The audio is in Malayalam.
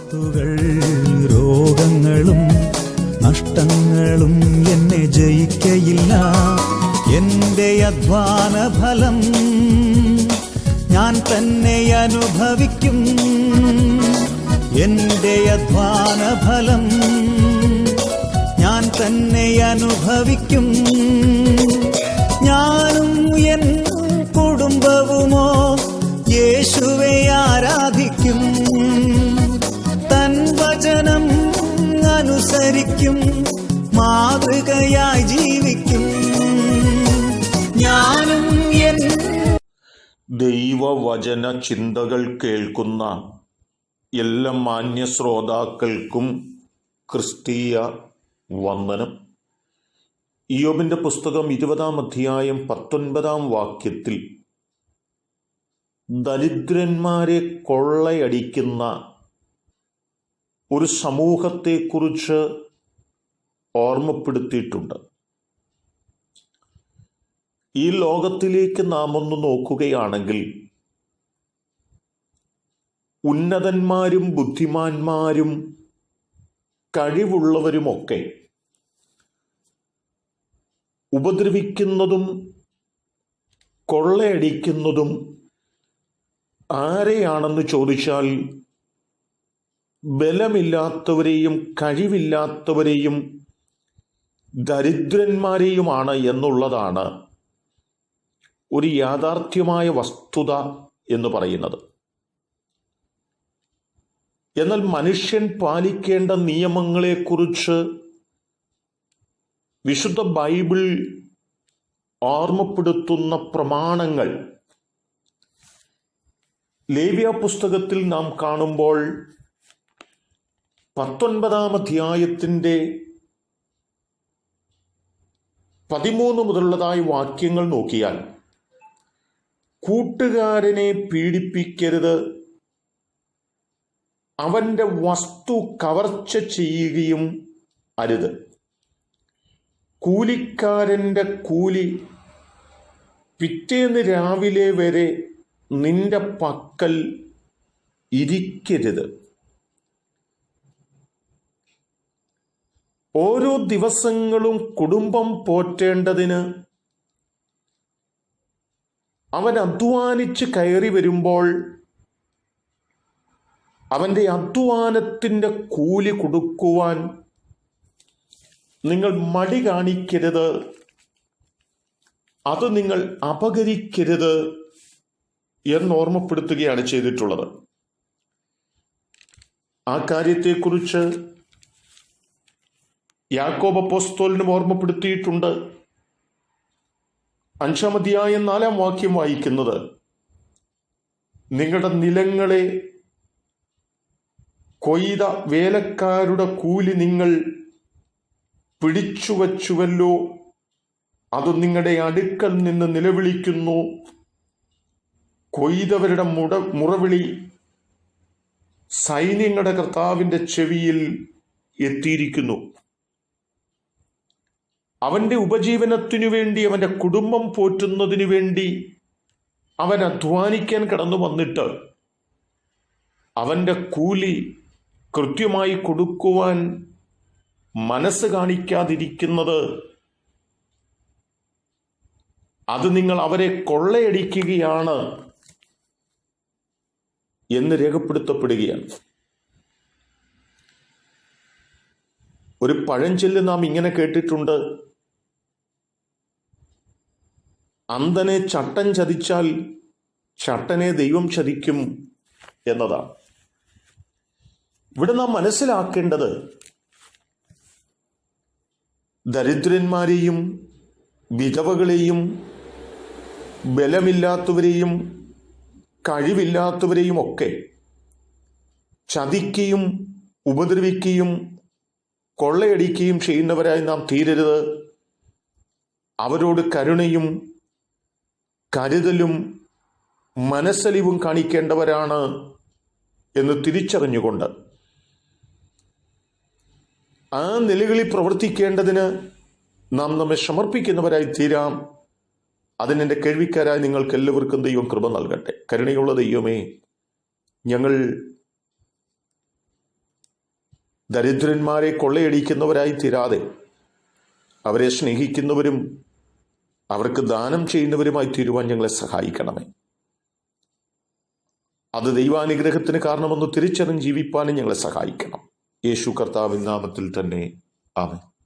ആപത്തുകൾ രോഗങ്ങളും നഷ്ടങ്ങളും എന്നെ ജയിക്കയില്ല. എന്റെ അധ്വാന ഫലം ഞാൻ തന്നെ അനുഭവിക്കും. എന്റെ അധ്വാന ഫലം ഞാൻ തന്നെ അനുഭവിക്കും. ഞാനും എൻ കുടുംബവുമോ യേശുവെ ആരാധിക്കും. തൻ വചനം അനുസരിക്കും, മാതൃകയായി ജീവിക്കും. ഞാനും എൻ ദൈവവചന ചിന്തകൾ കേൾക്കുന്ന എല്ലാ മാന്യ ശ്രോതാക്കൾക്കും ക്രിസ്തീയ വന്ദനം. ഇയ്യോബിന്റെ പുസ്തകം 20-ാം അധ്യായം 19-ാം വാക്യത്തിൽ ദരിദ്രന്മാരെ കൊള്ളയടിക്കുന്ന ഒരു സമൂഹത്തെക്കുറിച്ച് ഓർമ്മപ്പെടുത്തിയിട്ടുണ്ട്. ഈ ലോകത്തിലേക്ക് നാം ഒന്ന് നോക്കുകയാണെങ്കിൽ ഉന്നതന്മാരും ബുദ്ധിമാന്മാരും കഴിവുള്ളവരുമൊക്കെ ഉപദ്രവിക്കുന്നതും കൊള്ളയടിക്കുന്നതും ആരെയാണെന്ന് ചോദിച്ചാൽ ബലമില്ലാത്തവരെയും കഴിവില്ലാത്തവരെയും ദരിദ്രന്മാരെയുമാണ് എന്നുള്ളതാണ് ഒരു യാഥാർത്ഥ്യമായ വസ്തുത എന്ന് പറയുന്നത്. എന്നാൽ മനുഷ്യൻ പാലിക്കേണ്ട നിയമങ്ങളെക്കുറിച്ച് വിശുദ്ധ ബൈബിൾ ഓർമ്മപ്പെടുത്തുന്ന പ്രമാണങ്ങൾ ലേവ്യ പുസ്തകത്തിൽ നാം കാണുമ്പോൾ 19-ാം അധ്യായത്തിൻ്റെ 13 മുതലുള്ളതായ വാക്യങ്ങൾ നോക്കിയാൽ, കൂട്ടുകാരനെ പീഡിപ്പിക്കരുത്, അവന്റെ വസ്തു കവർച്ച ചെയ്യുകയും അരുത്, കൂലിക്കാരന്റെ കൂലി പിറ്റേന്ന് രാവിലെ വരെ നിന്റെ പക്കൽ ഇരിക്കരുത്. ഓരോ ദിവസങ്ങളും കുടുംബം പോറ്റേണ്ടതിന് അവൻ അധ്വാനിച്ച് കയറി വരുമ്പോൾ അവൻ്റെ അധ്വാനത്തിൻ്റെ കൂലി കൊടുക്കുവാൻ നിങ്ങൾ മടി കാണിക്കരുത്, അത് നിങ്ങൾ അപഹരിക്കരുത് എന്നോർമ്മപ്പെടുത്തുകയാണ് ചെയ്തിട്ടുള്ളത്. ആ കാര്യത്തെക്കുറിച്ച് യാക്കോബ് അപ്പോസ്തലനും ഓർമ്മപ്പെടുത്തിയിട്ടുണ്ട്. 5-ാം അധ്യായം 4-ാം വാക്യം വായിക്കുന്നത്, നിങ്ങളുടെ നിലങ്ങളെ കൊയ്ത വേലക്കാരുടെ കൂലി നിങ്ങൾ പിടിച്ചുവച്ചുവല്ലോ, അത് നിങ്ങളുടെ അടുക്കൽ നിന്ന് നിലവിളിക്കുന്നു. കൊയ്തവരുടെ മുറവിളി സൈന്യങ്ങളുടെ കർത്താവിൻ്റെ ചെവിയിൽ എത്തിയിരിക്കുന്നു. അവൻ്റെ ഉപജീവനത്തിനു വേണ്ടി, അവൻ്റെ കുടുംബം പോറ്റുന്നതിനു വേണ്ടി അവൻ അധ്വാനിക്കാൻ കടന്നു വന്നിട്ട് അവൻ്റെ കൂലി കൃത്യമായി കൊടുക്കുവാൻ മനസ്സ് കാണിക്കാതിരിക്കുന്നത്, അത് നിങ്ങൾ അവരെ കൊള്ളയടിക്കുകയാണ് എന്ന് രേഖപ്പെടുത്തപ്പെടുകയാണ്. ഒരു പഴഞ്ചൊല്ല് നാം ഇങ്ങനെ കേട്ടിട്ടുണ്ട്, അന്ധനെ ചട്ടൻ ചതിച്ചാൽ ചട്ടനെ ദൈവം ചതിക്കും എന്നതാണ്. ഇവിടെ നാം മനസ്സിലാക്കേണ്ടത് ദരിദ്രന്മാരെയും വിധവകളെയും ബലമില്ലാത്തവരെയും കഴിവില്ലാത്തവരെയും ഒക്കെ ചതിക്കുകയും ഉപദ്രവിക്കുകയും കൊള്ളയടിക്കുകയും ചെയ്യുന്നവരായി നാം തീരരുത്. അവരോട് കരുണയും കരുതലും മനസ്സലിവും കാണിക്കേണ്ടവരാണ് എന്ന് തിരിച്ചറിഞ്ഞുകൊണ്ട് ആ നിലകളിൽ പ്രവർത്തിക്കേണ്ടതിന് നാം നമ്മെ സമർപ്പിക്കുന്നവരായി തീരാം. അതിനെൻ്റെ കേൾവിക്കാരായി നിങ്ങൾക്ക് എല്ലാവർക്കും ദൈവം കൃപ നൽകട്ടെ. കരുണയുള്ള ദൈവമേ, ഞങ്ങൾ ദരിദ്രന്മാരെ കൊള്ളയടിക്കുന്നവരായി തീരാതെ അവരെ സ്നേഹിക്കുന്നവരും അവർക്ക് ദാനം ചെയ്യുന്നവരുമായി തീരുവാൻ ഞങ്ങളെ സഹായിക്കണമേ. അത് ദൈവാനുഗ്രഹത്തിന് കാരണമെന്ന് തിരിച്ചറിഞ്ഞ് ജീവിപ്പാനും ഞങ്ങളെ സഹായിക്കണം. യേശു കർത്താവിൻ നാമത്തിൽ തന്നെ ആമേൻ.